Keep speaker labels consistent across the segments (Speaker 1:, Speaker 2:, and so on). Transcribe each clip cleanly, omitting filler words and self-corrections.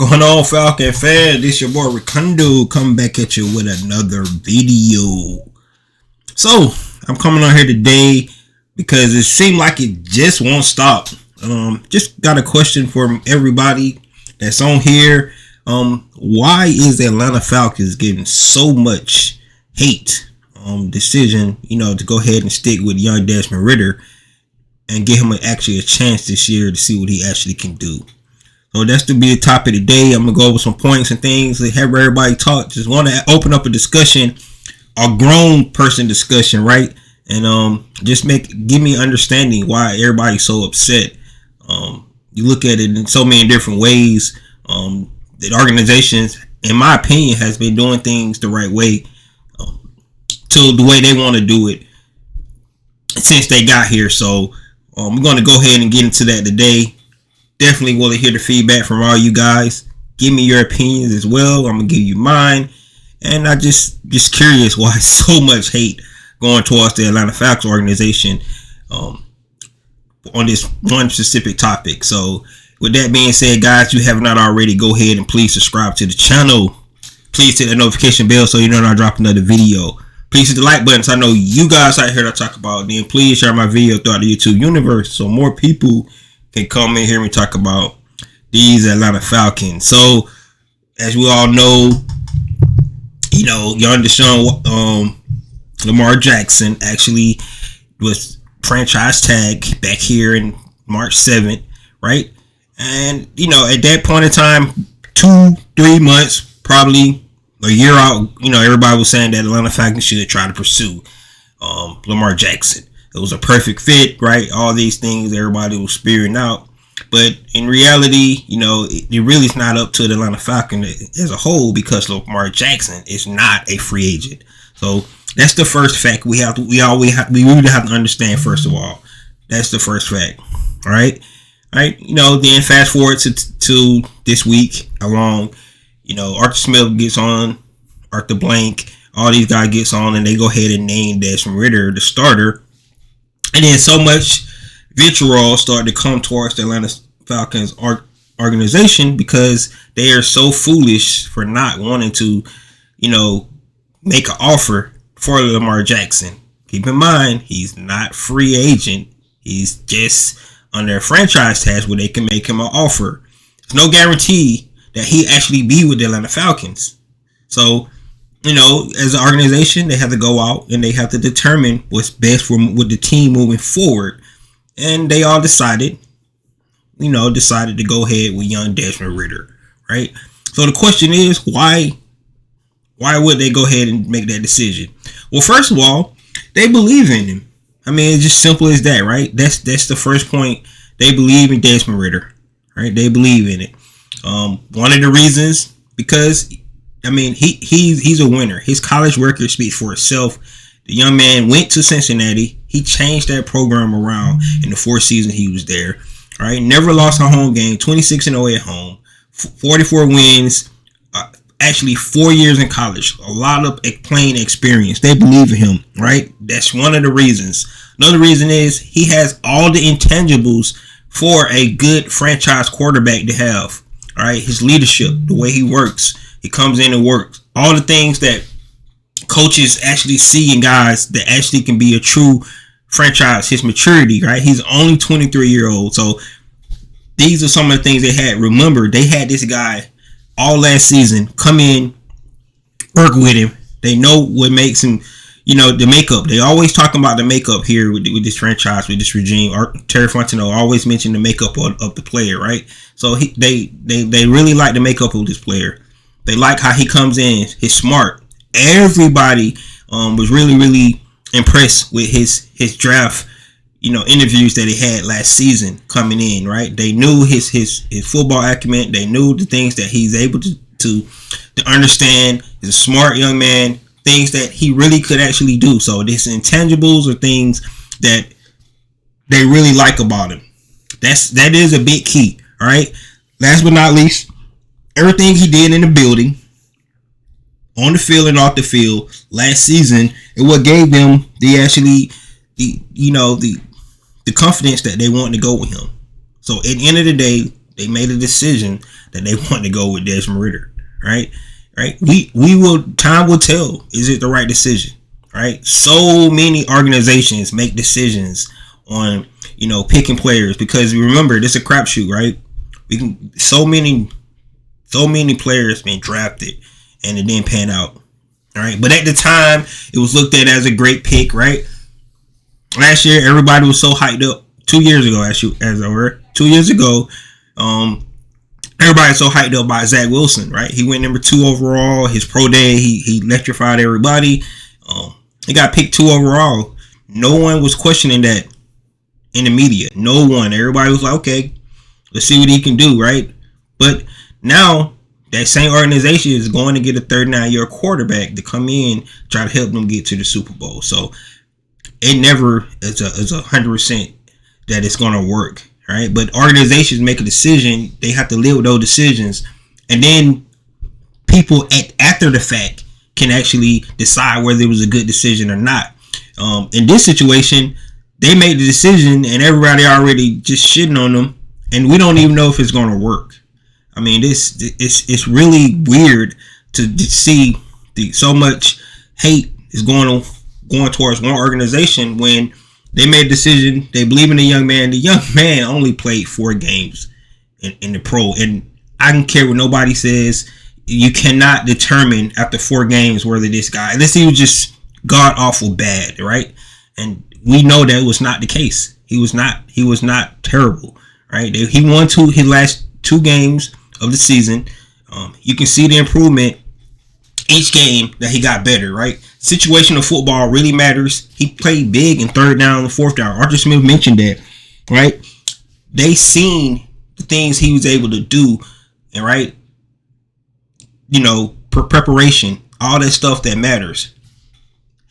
Speaker 1: Going on, Falcon fan? This your boy Ricondo coming back at you with another video. So I'm coming on here today because it seemed like it just won't stop. Just got a question from everybody that's on here. Why is the Atlanta Falcons getting so much hate? Decision, to go ahead and stick with young Desmond Ridder and give him actually a chance this year to see what he actually can do. So that's to be the topic today. I'm gonna go over some points and things to have everybody talk. Just want to open up a discussion, a grown person discussion, right? And just give me understanding why everybody's so upset. You look at it in so many different ways. The organizations, in my opinion, has been doing things the right way, to the way they want to do it since they got here. So we're going to go ahead and get into that today. Definitely want to hear the feedback from all you guys. Give me your opinions as well. I'm gonna give you mine, and I just curious why so much hate going towards the Atlanta Falcons organization on this one specific topic. So with that being said, guys, you have not already, go ahead and please subscribe to the channel. Please hit that notification bell so you know when I drop another video. Please hit the like button so I know you guys out here to talk about. Then please share my video throughout the YouTube universe so more people can come in here and talk about these Atlanta Falcons. So, as we all know, young Deshaun Lamar Jackson actually was franchise tag back here in March 7th, right? And, at that point in time, 2-3 months, probably a year out, everybody was saying that Atlanta Falcons should try to pursue Lamar Jackson. It was a perfect fit, right? All these things everybody was spearing out. But in reality, it really is not up to the Atlanta Falcons as a whole because Lamar Jackson is not a free agent. So that's the first fact we really have to understand, first of all. That's the first fact. All right. Then fast forward to this week along, Arthur Smith gets on, Arthur Blank, all these guys gets on, and they go ahead and name Desmond Ridder the starter. And then so much vitriol started to come towards the Atlanta Falcons organization because they are so foolish for not wanting to, make an offer for Lamar Jackson. Keep in mind, he's not free agent. He's just under a franchise tag where they can make him an offer. There's no guarantee that he actually be with the Atlanta Falcons. So, as an organization, they have to go out and they have to determine what's best with the team moving forward. And they all decided to go ahead with young Desmond Ridder, right? So the question is, why would they go ahead and make that decision? Well, first of all, they believe in him. I mean, it's just simple as that, right? That's the first point. They believe in Desmond Ridder, right? They believe in it. One of the reasons, because he's a winner. His college record speaks for itself. The young man went to Cincinnati. He changed that program around in the 4th season he was there. All right, never lost a home game. 26-0 at home, 44 wins. Actually, 4 years in college. A lot of playing experience. They believe in him, right? That's one of the reasons. Another reason is he has all the intangibles for a good franchise quarterback to have. All right, his leadership, the way he works. He comes in and works. All the things that coaches actually see in guys that actually can be a true franchise. His maturity, right? He's only 23-year-old. So these are some of the things they had. Remember, they had this guy all last season come in, work with him. They know what makes him, the makeup. They always talking about the makeup here with this franchise, with this regime. Terry Fontenot always mentioned the makeup of the player, right? So they really like the makeup of this player. They like how he comes in. He's smart. Everybody was really, really impressed with his draft, interviews that he had last season coming in, right? They knew his football acumen. They knew the things that he's able to understand. He's a smart young man. Things that he really could actually do. So these intangibles are things that they really like about him. That is a big key. All right. Last but not least, everything he did in the building, on the field and off the field last season, and what gave them the confidence that they wanted to go with him. So at the end of the day, they made a decision that they want to go with Desmond Ridder, right? Right? We will, time will tell, is it the right decision, right? So many organizations make decisions on, picking players, because remember, this is a crapshoot, right? So many players been drafted and it didn't pan out. All right. But at the time, it was looked at as a great pick, right? Last year, everybody was so hyped up. 2 years ago, everybody was so hyped up by Zach Wilson, right? He went number 2 overall. His pro day, he electrified everybody. He got picked 2 overall. No one was questioning that in the media. No one. Everybody was like, okay, let's see what he can do, right? But now that same organization is going to get a 39-year quarterback to come in, try to help them get to the Super Bowl. So it never is 100% that it's going to work, right? But organizations make a decision. They have to live with those decisions. And then people after the fact can actually decide whether it was a good decision or not. In this situation, they made the decision and everybody already just shitting on them. And we don't even know if it's going to work. I mean, it's really weird to see so much hate is going towards one organization when they made a decision. They believe in the young man. The young man only played 4 games in the pro. And I don't care what nobody says. You cannot determine after 4 games whether this guy, unless he was just god awful bad, right? And we know that was not the case. He was not terrible, right? He won his last 2 games of the season. You can see the improvement each game that he got better, right? Situational football really matters. He played big in 3rd down and 4th down. Arthur Smith mentioned that, right? They seen the things he was able to do, and right, preparation, all that stuff that matters.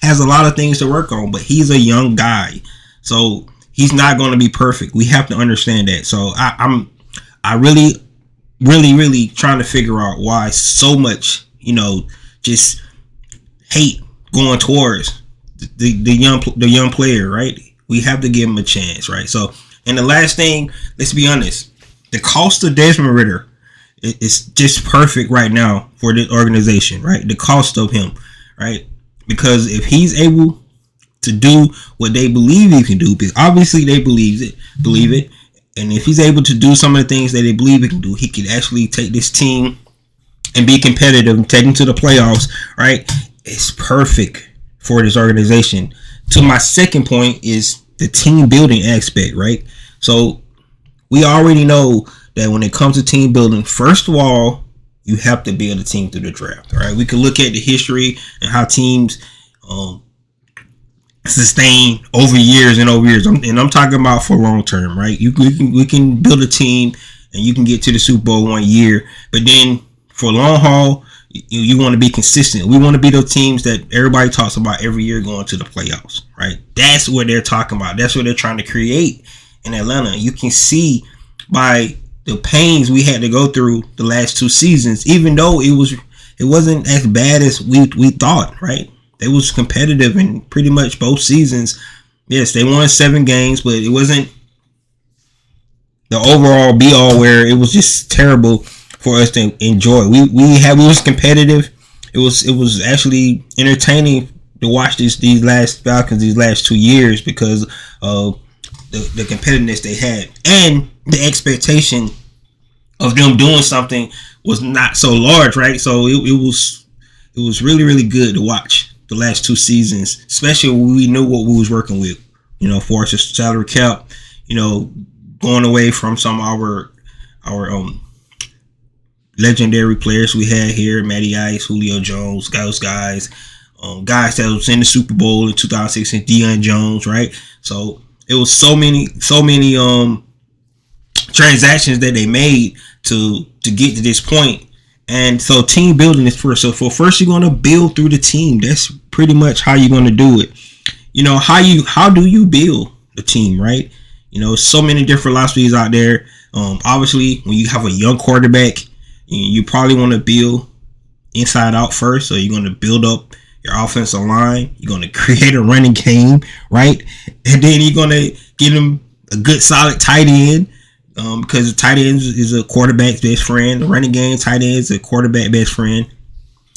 Speaker 1: Has a lot of things to work on, but he's a young guy, so he's not going to be perfect. We have to understand that. So I really trying to figure out why so much, just hate going towards the young player, right? We have to give him a chance, right? So, and the last thing, let's be honest, the cost of Desmond Ridder is just perfect right now for this organization, right? The cost of him, right? Because if he's able to do what they believe he can do, because obviously they believe it, and if he's able to do some of the things that they believe he can do, he can actually take this team and be competitive and take them to the playoffs, right? It's perfect for this organization. To my second point is the team building aspect, right? So we already know that when it comes to team building, first of all, you have to build a team through the draft, all right? We can look at the history and how teams sustain over years and over years. I'm talking about for long term, right? We can build a team and you can get to the Super Bowl 1 year, but then for long haul, you want to be consistent. We want to be those teams that everybody talks about every year going to the playoffs, right? That's what they're talking about. That's what they're trying to create in Atlanta. You can see by the pains we had to go through the last 2 seasons, even though it wasn't as bad as we thought, right? They was competitive in pretty much both seasons. Yes, they won 7 games, but it wasn't the overall be all where it was just terrible for us to enjoy. We was competitive. It was actually entertaining to watch these last Falcons these last 2 years because of the competitiveness they had, and the expectation of them doing something was not so large, right? So it was really, really good to watch the last 2 seasons, especially when we knew what we was working with, for us, salary cap, going away from some of our legendary players we had here, Matty Ice, Julio Jones, those guys that was in the Super Bowl in 2016, Deion Jones, right? So it was so many transactions that they made to get to this point. And so team building is first. So first you're going to build through the team. That's pretty much how you're going to do it. How do you build the team, right? So many different philosophies out there. Obviously, when you have a young quarterback, you probably want to build inside out first. So you're going to build up your offensive line. You're going to create a running game, right? And then you're going to get them a good solid tight end. because the tight end is a quarterback's best friend. The running game tight end is a quarterback best friend.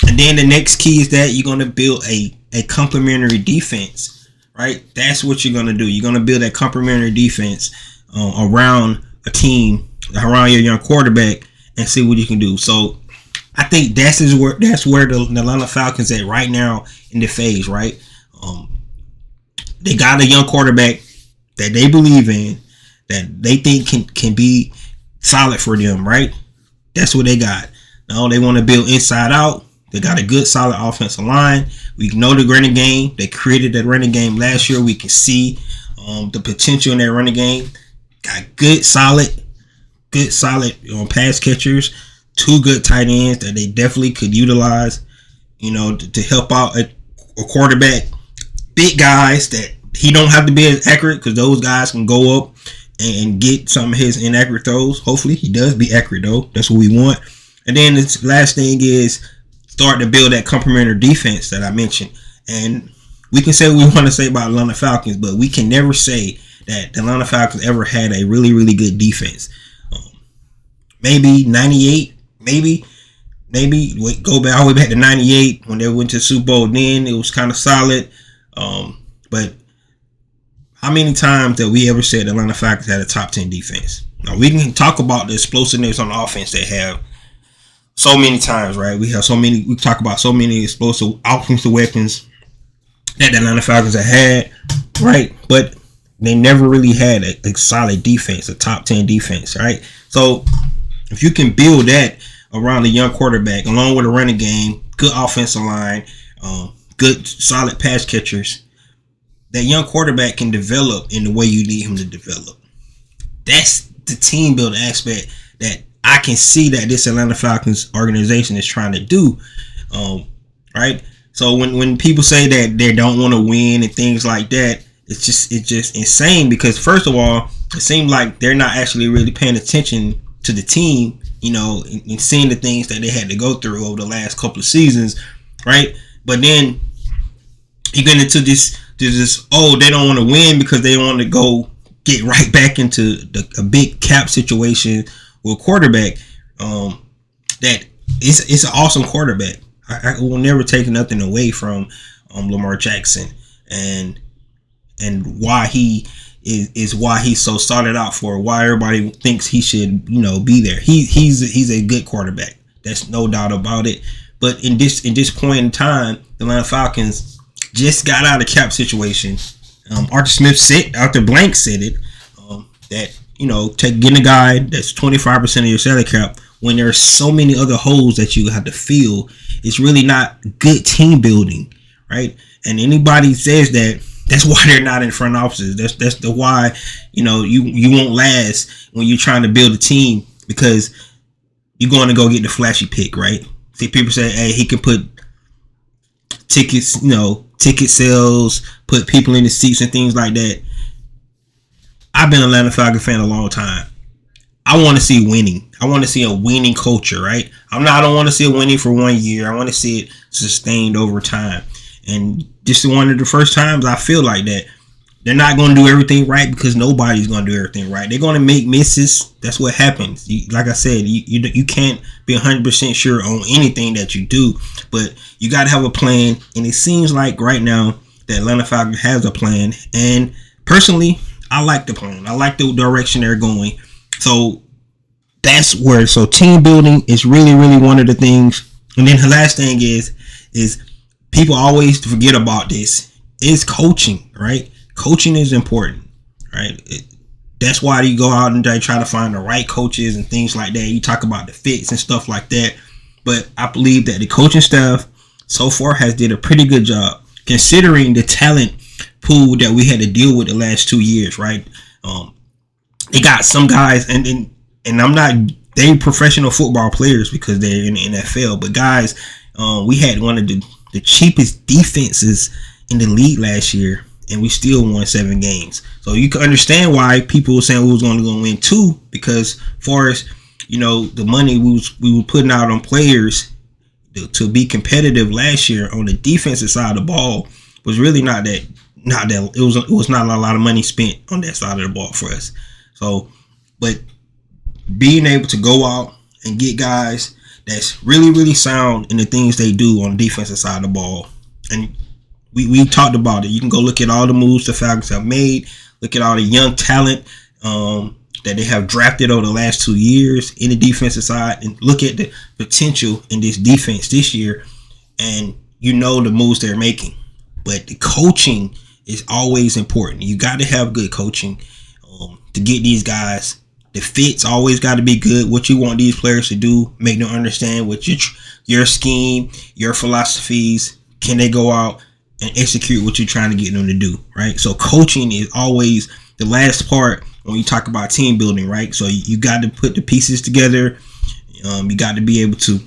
Speaker 1: And then the next key is that you're going to build a complementary defense, right? That's what you're going to do. You're going to build that complementary defense around a team, around your young quarterback, and see what you can do. So I think that's where the Atlanta Falcons at right now in the phase, right? They got a young quarterback that they believe in, that they think can be solid for them, right? That's what they got. Now they want to build inside out. They got a good, solid offensive line. We know the running game. They created that running game last year. We can see the potential in that running game. Got good, solid pass catchers. 2 good tight ends that they definitely could utilize, to help out a quarterback. Big guys that he don't have to be as accurate, because those guys can go up and get some of his inaccurate throws. Hopefully he does be accurate though. That's what we want. And then the last thing is start to build that complementary defense that I mentioned. And we can say what we want to say about Atlanta Falcons, but we can never say that the Atlanta Falcons ever had a really, really good defense. Maybe 98, maybe go back all the way back to 98 when they went to the Super Bowl. Then it was kind of solid. But how many times that we ever said the Atlanta Falcons had a top 10 defense? Now we can talk about the explosiveness on the offense they have so many times, right? We talk about so many explosive offensive weapons that the Atlanta Falcons have had, right? But they never really had a solid defense, a top 10 defense, right? So if you can build that around a young quarterback, along with a running game, good offensive line, good solid pass catchers, that young quarterback can develop in the way you need him to develop. That's the team building aspect that I can see that this Atlanta Falcons organization is trying to do, right? So when people say that they don't want to win and things like that, it's just insane, because first of all, it seems like they're not actually really paying attention to the team, and seeing the things that they had to go through over the last couple of seasons, right? But then you get into this, they don't want to win because they want to go get right back into a big cap situation with a quarterback. That it's an awesome quarterback. I will never take nothing away from Lamar Jackson and why he is why he's so started out for, why everybody thinks he should be there. He's a good quarterback. That's no doubt about it. But in this point in time, the Atlanta Falcons just got out of cap situation. Arthur Blank said it, that getting a guy that's 25% of your salary cap when there's so many other holes that you have to fill, it's really not good team building, right? And anybody says that, that's why they're not in front offices. That's the why you won't last when you're trying to build a team, because you're going to go get the flashy pick, right? See, people say, hey, he can put tickets, ticket sales, put people in the seats and things like that. I've been an Atlanta Falcons fan a long time. I want to see winning. I want to see a winning culture, right? I don't want to see it winning for 1 year. I want to see it sustained over time. And this is one of the first times I feel like that. They're not going to do everything right, because nobody's going to do everything right. They're going to make misses. That's what happens. Like I said, you can't be 100% sure on anything that you do, but you got to have a plan. And it seems like right now that Atlanta Falcons has a plan. And personally, I like the plan. I like the direction they're going. So that's where. So team building is really, really one of the things. And then the last thing is people always forget about this, is coaching, right? Coaching is important, right? That's why you go out and try to find the right coaches and things like that. You talk about the fits and stuff like that. But I believe that the coaching staff so far has did a pretty good job, considering the talent pool that we had to deal with the last 2 years, right? They got some guys, and I'm not, they professional football players because they're in the NFL, but guys, we had one of the cheapest defenses in the league last year, and we still won 7 games. So you can understand why people were saying we was going to go win 2, because far as the money we were putting out on players to be competitive last year on the defensive side of the ball was really not that it was not a lot of money spent on that side of the ball for us. So, but being able to go out and get guys that's really, really sound in the things they do on the defensive side of the ball. And we talked about it. You can go look at all the moves the Falcons have made. Look at all the young talent that they have drafted over the last 2 years in the defensive side, and look at the potential in this defense this year, and you know the moves they're making. But the coaching is always important. You got to have good coaching to get these guys. The fit's always got to be good. What you want these players to do, make them understand what your scheme, your philosophies. Can they go out and execute what you're trying to get them to do, right? So coaching is always the last part when you talk about team building, right? So you got to put the pieces together. You got to be able to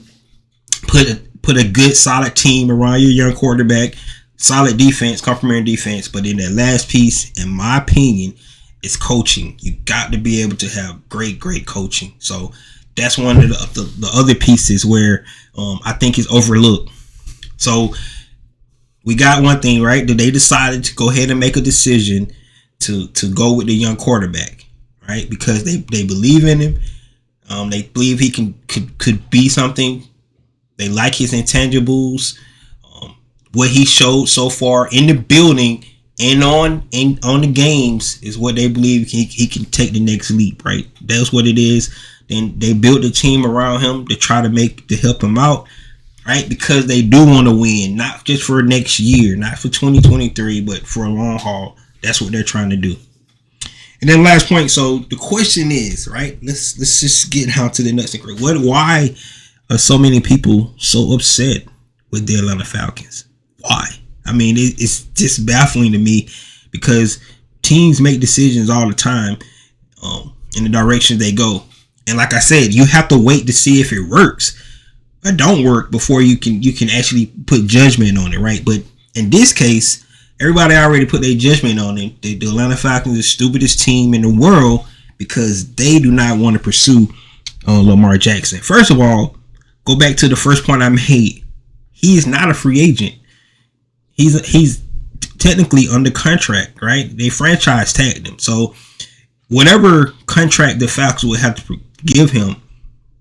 Speaker 1: put a good, solid team around your young quarterback, solid defense, complementary defense. But in that last piece, in my opinion, is coaching. You got to be able to have great coaching. So that's one of the other pieces where I think is overlooked. So we got one thing, right? That they decided to go ahead and make a decision to go with the young quarterback, right? Because they believe in him. They believe he could be something. They like his intangibles. What he showed so far in the building and on the games is what they believe he can take the next leap, right? That's what it is. Then they built a team around him to try to help him out, right? Because they do want to win, not just for next year, not for 2023, but for a long haul. That's what they're trying to do. And then last point. So the question is, right? Let's just get down to the nuts and crack. Why are so many people so upset with the Atlanta Falcons? Why? I mean, it's just baffling to me because teams make decisions all the time in the direction they go. And like I said, you have to wait to see if it works or don't work before you can actually put judgment on it, right? But in this case, everybody already put their judgment on it. The Atlanta Falcons are the stupidest team in the world because they do not want to pursue Lamar Jackson. First of all, go back to the first point I made. He is not a free agent. He's technically under contract, right? They franchise tagged him. So whatever contract the Falcons would have to give him,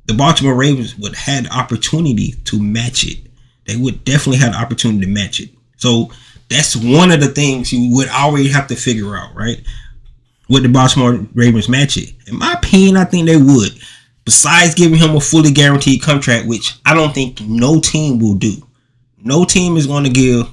Speaker 1: the Baltimore Ravens would have the opportunity to match it. They would definitely have the opportunity to match it. So that's one of the things you would already have to figure out, right? Would the Baltimore Ravens match it? In my opinion, I think they would. Besides giving him a fully guaranteed contract, which I don't think no team will do. No team is going to give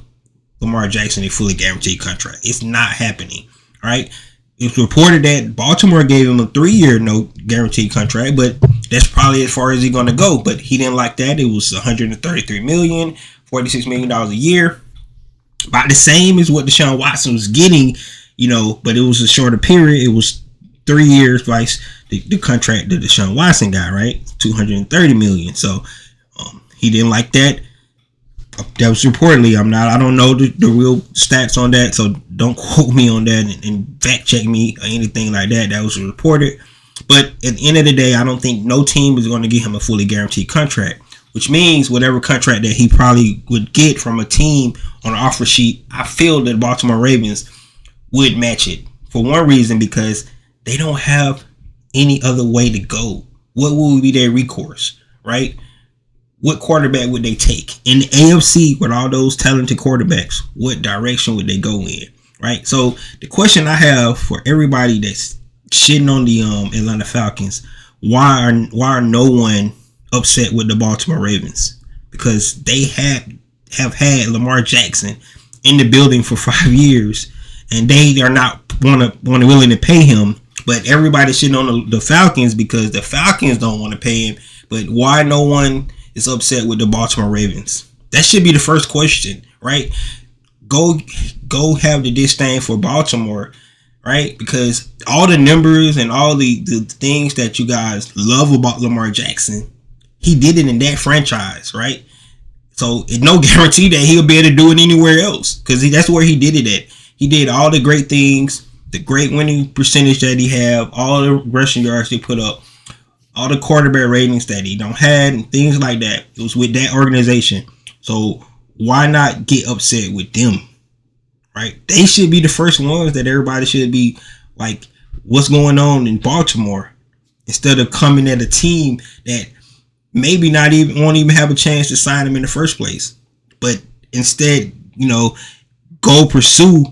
Speaker 1: Lamar Jackson a fully guaranteed contract. It's not happening, right? It's reported that Baltimore gave him a 3-year no guaranteed contract, but that's probably as far as he's going to go. But he didn't like that. It was $133 million, $46 million a year. About the same as what Deshaun Watson was getting, but it was a shorter period. It was 3 years, vice the contract that Deshaun Watson got, right? $230 million. So he didn't like that. That was reportedly. I don't know the real stats on that, so don't quote me on that and fact check me or anything like that. That was reported. But at the end of the day, I don't think no team is going to give him a fully guaranteed contract, which means whatever contract that he probably would get from a team on an offer sheet, I feel that the Baltimore Ravens would match it for one reason, because they don't have any other way to go. What will be their recourse, right? What quarterback would they take? In the AFC with all those talented quarterbacks, what direction would they go in, right? So the question I have for everybody that's shitting on the Atlanta Falcons, why are no one upset with the Baltimore Ravens? Because they have had Lamar Jackson in the building for 5 years, and they are not willing to pay him. But everybody's shitting on the Falcons because the Falcons don't want to pay him. But why no one is upset with the Baltimore Ravens? That should be the first question, right? Go have the disdain for Baltimore, right? Because all the numbers and all the things that you guys love about Lamar Jackson, he did it in that franchise, right? So it's no guarantee that he'll be able to do it anywhere else, because that's where he did it at. He did all the great things, the great winning percentage that he have, all the rushing yards he put up, all the quarterback ratings that he don't had, and things like that. It was with that organization. So why not get upset with them, right? They should be the first ones that everybody should be like, what's going on in Baltimore? instead of coming at a team that maybe not even won't even have a chance to sign him in the first place, but instead, go pursue,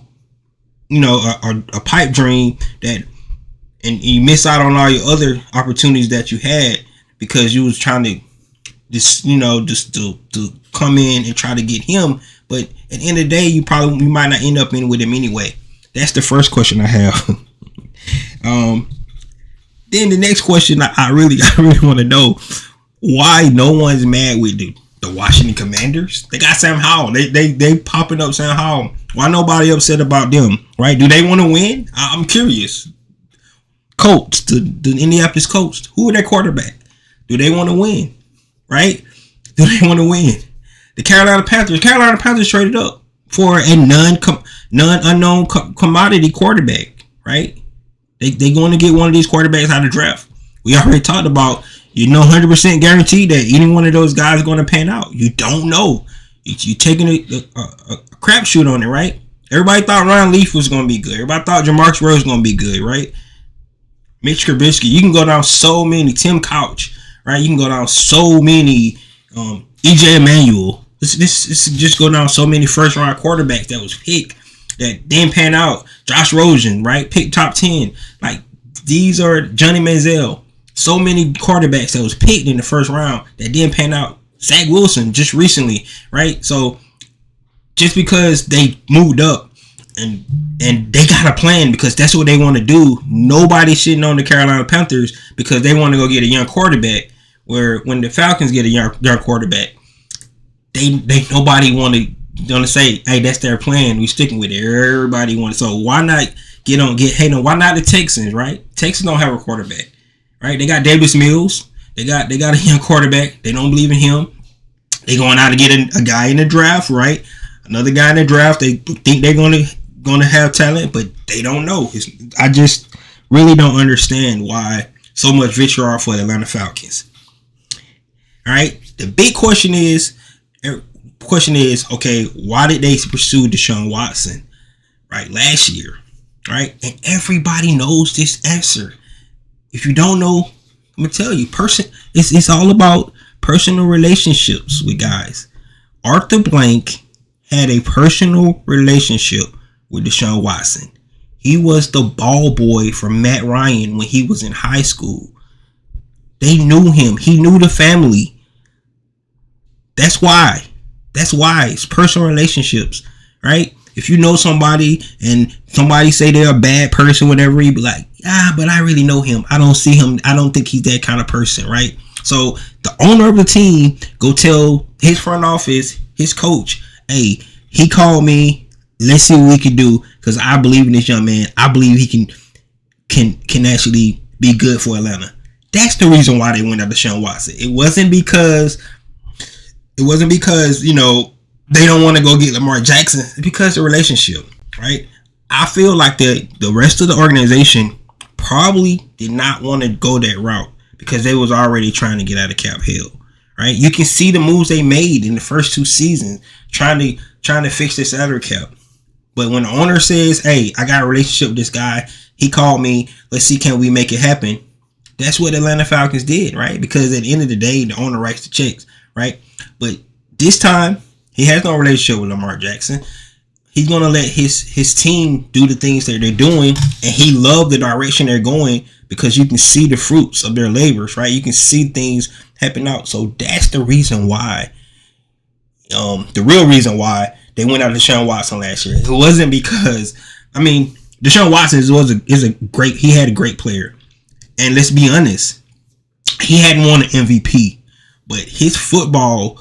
Speaker 1: a pipe dream and you miss out on all your other opportunities that you had because you was trying to just to come in and try to get him. But at the end of the day, you might not end up in with him anyway. That's the first question I have. Then the next question I really want to know why no one's mad with the Washington Commanders. They got Sam Howell. They popping up Sam Howell. Why nobody upset about them? Right? Do they want to win? I'm curious. Colts, the Indianapolis Colts. Who are their quarterback? Do they want to win? Right? Do they want to win? The Carolina Panthers. Carolina Panthers traded up for a unknown commodity quarterback. Right? They going to get one of these quarterbacks out of the draft. We already talked about, 100% guaranteed that any one of those guys is going to pan out. You don't know. You're taking a crapshoot on it, right? Everybody thought Ryan Leaf was going to be good. Everybody thought Jamarcus Rose was going to be good, right? Mitch Trubisky. You can go down so many. Tim Couch, right? You can go down so many. EJ Emanuel. This just go down so many first round quarterbacks that was picked that didn't pan out. Josh Rosen, right? Picked top 10. Like, these are Johnny Manziel. So many quarterbacks that was picked in the first round that didn't pan out. Zach Wilson just recently, right? So just because they moved up and they got a plan because that's what they want to do, nobody's shitting on the Carolina Panthers because they want to go get a young quarterback. Where when the Falcons get a young quarterback, they nobody want to say, hey, that's their plan. We sticking with it. Everybody wants. So why not get hate on? Why not the Texans? Right? Texans don't have a quarterback. Right? They got Davis Mills. They got a young quarterback. They don't believe in him. They going out to get a guy in the draft. Right? Another guy in the draft. They think they're gonna have talent, but they don't know. I just really don't understand why so much vitriol for the Atlanta Falcons. All right. The big question is, okay, why did they pursue Deshaun Watson, right, last year, right? And everybody knows this answer. If you don't know, I'm gonna tell you, it's all about personal relationships with guys. Arthur Blank had a personal relationship with Deshaun Watson. He was the ball boy for Matt Ryan when he was in high school. They knew him. He knew the family. That's why. It's personal relationships, right? If you know somebody and somebody say they're a bad person, whatever, you be like, but I really know him. I don't see him. I don't think he's that kind of person, right? So the owner of the team go tell his front office, his coach, hey, he called me. Let's see what we can do because I believe in this young man. I believe he can actually be good for Atlanta. That's the reason why they went after Deshaun Watson. It wasn't because they don't want to go get Lamar Jackson. It's because of the relationship, right? I feel like the rest of the organization probably did not want to go that route because they was already trying to get out of cap hell, right? You can see the moves they made in the first two seasons trying to fix this salary cap. But when the owner says, hey, I got a relationship with this guy, he called me, let's see, can we make it happen? That's what Atlanta Falcons did, right? Because at the end of the day, the owner writes the checks, right? But this time, he has no relationship with Lamar Jackson. He's going to let his team do the things that they're doing, and he loved the direction they're going because you can see the fruits of their labors, right? You can see things happen out. So that's the reason why, the real reason why they went out to Deshaun Watson last year. It wasn't because, Deshaun Watson he had a great player. And let's be honest, he hadn't won an MVP, but his football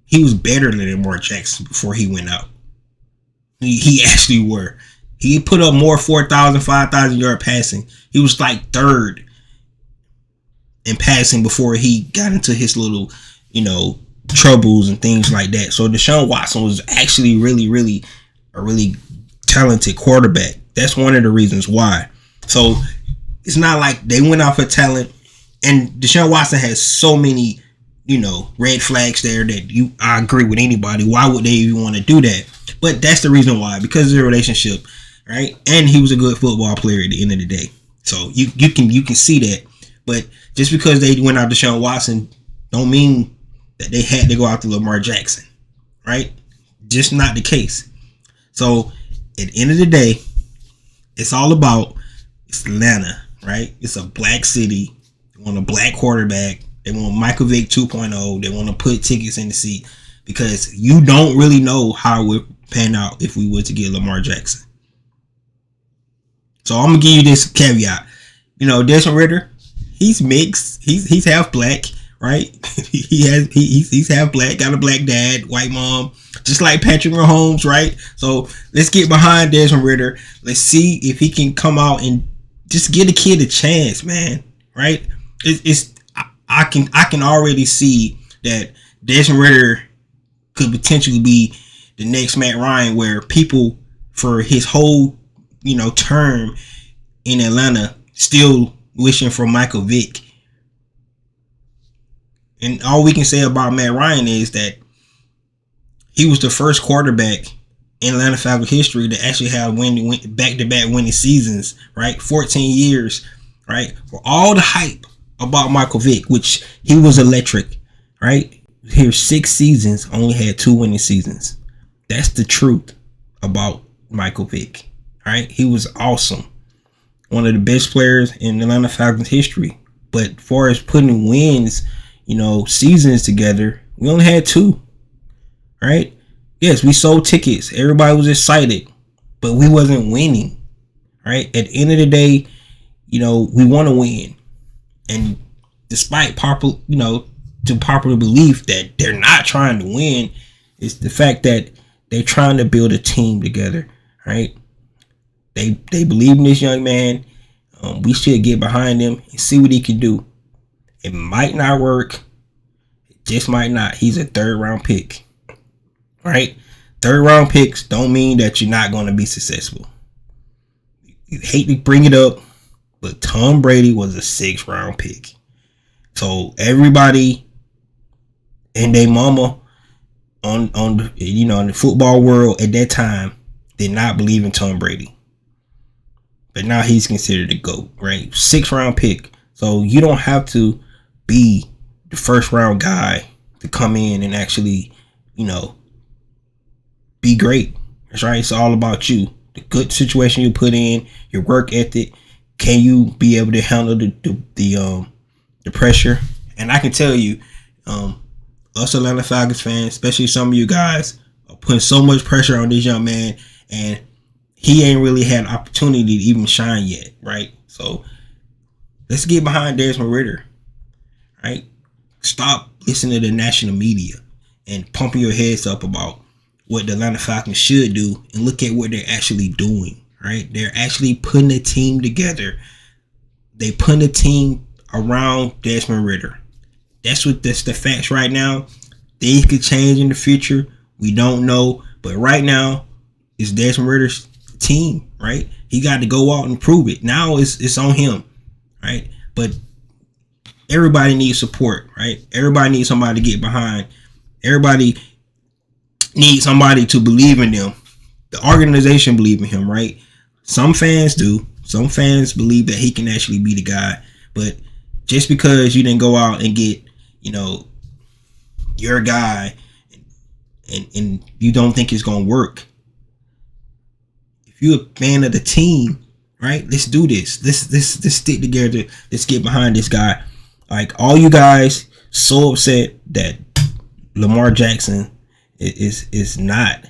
Speaker 1: he was better than Lamar Jackson before he went out. He actually were. He put up more 4,000, 5,000 yard passing. He was like third in passing before he got into his little, troubles and things like that. So Deshaun Watson was actually really, really a really talented quarterback. That's one of the reasons why. So it's not like they went out for talent. And Deshaun Watson has so many, red flags there that I agree with anybody. Why would they even want to do that? But that's the reason why, because of the relationship, right? And he was a good football player at the end of the day. So you can see that. But just because they went out to Deshaun Watson don't mean that they had to go out to Lamar Jackson, right? Just not the case. So at the end of the day, it's all about it's Atlanta, right? It's a black city. They want a black quarterback. They want Michael Vick 2.0. They want to put tickets in the seat because you don't really know how it would pan out if we were to get Lamar Jackson. So I'm gonna give you this caveat. Desmond Ridder, he's mixed. He's half black, right? he's half black. Got a black dad, white mom, just like Patrick Mahomes, right? So let's get behind Desmond Ridder. Let's see if he can come out and just give the kid a chance, man. Right? I can already see that Desmond Ridder could potentially be the next Matt Ryan, where people for his whole term in Atlanta still wishing for Michael Vick. And all we can say about Matt Ryan is that he was the first quarterback in Atlanta Falcons history to actually have back-to-back winning seasons, right? 14 years, right? For all the hype about Michael Vick, which he was electric, right? Here's 6 seasons, only had 2 winning seasons. That's the truth about Michael Vick, right? He was awesome. One of the best players in Atlanta Falcons history. But as far as putting wins, seasons together, we only had 2, right? Yes, we sold tickets. Everybody was excited, but we wasn't winning, right? At the end of the day, we want to win. And despite popular belief that they're not trying to win, it's the fact that they're trying to build a team together, right? They believe in this young man. We should get behind him and see what he can do. It might not work. It just might not. He's a 3rd round pick, right? 3rd round picks don't mean that you're not going to be successful. You hate to bring it up, but Tom Brady was a 6th round pick. So everybody and their mama on in the football world at that time did not believe in Tom Brady. But now he's considered the GOAT, right? 6th round pick. So you don't have to be the 1st round guy to come in and actually, be great. That's right. It's all about you. The good situation you put in, your work ethic. Can you be able to handle the pressure? And I can tell you, us Atlanta Falcons fans, especially some of you guys, are putting so much pressure on this young man, and he ain't really had an opportunity to even shine yet, right? So let's get behind Desmond Ridder, right? Stop listening to the national media and pumping your heads up about what the Atlanta Falcons should do, and look at what they're actually doing, right? They're actually putting a team together. They putting a team around Desmond Ridder. That's the facts right now. Things could change in the future. We don't know. But right now, it's Desmond Ridder's team, right? He got to go out and prove it. Now it's on him, right? But everybody needs support, right? Everybody needs somebody to get behind. Everybody needs somebody to believe in them. The organization believe in him, right? Some fans do. Some fans believe that he can actually be the guy. But just because you didn't go out and get, your guy and you don't think it's going to work, if you're a fan of the team, right? Let's do this. Let's stick together. Let's get behind this guy. Like, all you guys so upset that Lamar Jackson is not,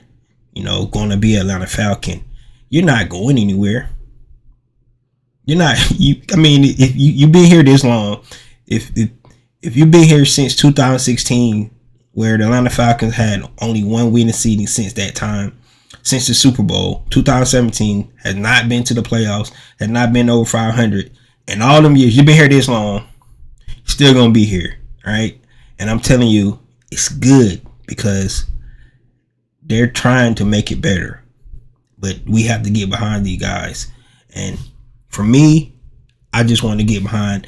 Speaker 1: going to be an Atlanta Falcon. You're not going anywhere. You're not. If you've been here this long, if you've been here since 2016, where the Atlanta Falcons had only 1 winning season since that time, since the Super Bowl, 2017, has not been to the playoffs, has not been over 500, and all them years you've been here this long, you're still gonna be here, right? And I'm telling you, it's good because they're trying to make it better, but we have to get behind these guys. And for me, I just want to get behind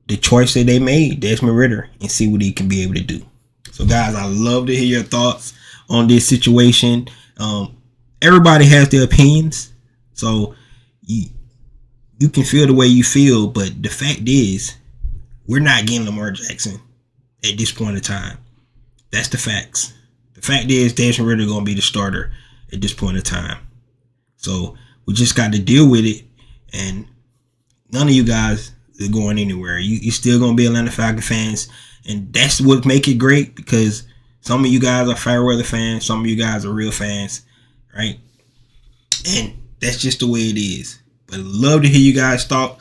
Speaker 1: the choice that they made, Desmond Ridder, and see what he can be able to do. So, guys, I love to hear your thoughts on this situation. Everybody has their opinions, so you can feel the way you feel, but the fact is, we're not getting Lamar Jackson at this point in time. That's the facts. The fact is, Desmond Ridder going to be the starter at this point in time. So we just got to deal with it, and none of you guys are going anywhere. You still going to be Atlanta Falcons fans, and that's what make it great, because some of you guys are fair weather fans, some of you guys are real fans, right? And that's just the way it is. But I'd love to hear you guys talk.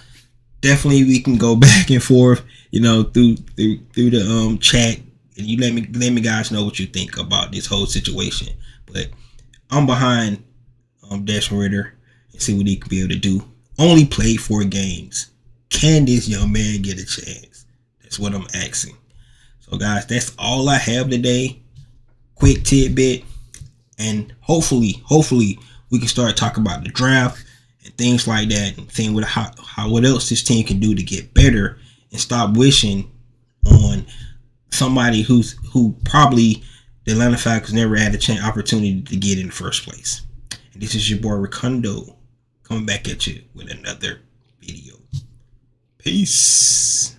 Speaker 1: Definitely we can go back and forth, through the chat, and you let me guys know what you think about this whole situation. But I'm behind Desmond Ridder and see what he can be able to do. Only played 4 games. Can this young man get a chance? That's what I'm asking. So guys, that's all I have today. Quick tidbit, and hopefully we can start talking about the draft and things like that, and seeing what else this team can do to get better, and stop wishing on somebody who probably the Atlanta Falcons never had a opportunity to get in the first place. And this is your boy Ricondo coming back at you with another video. Peace.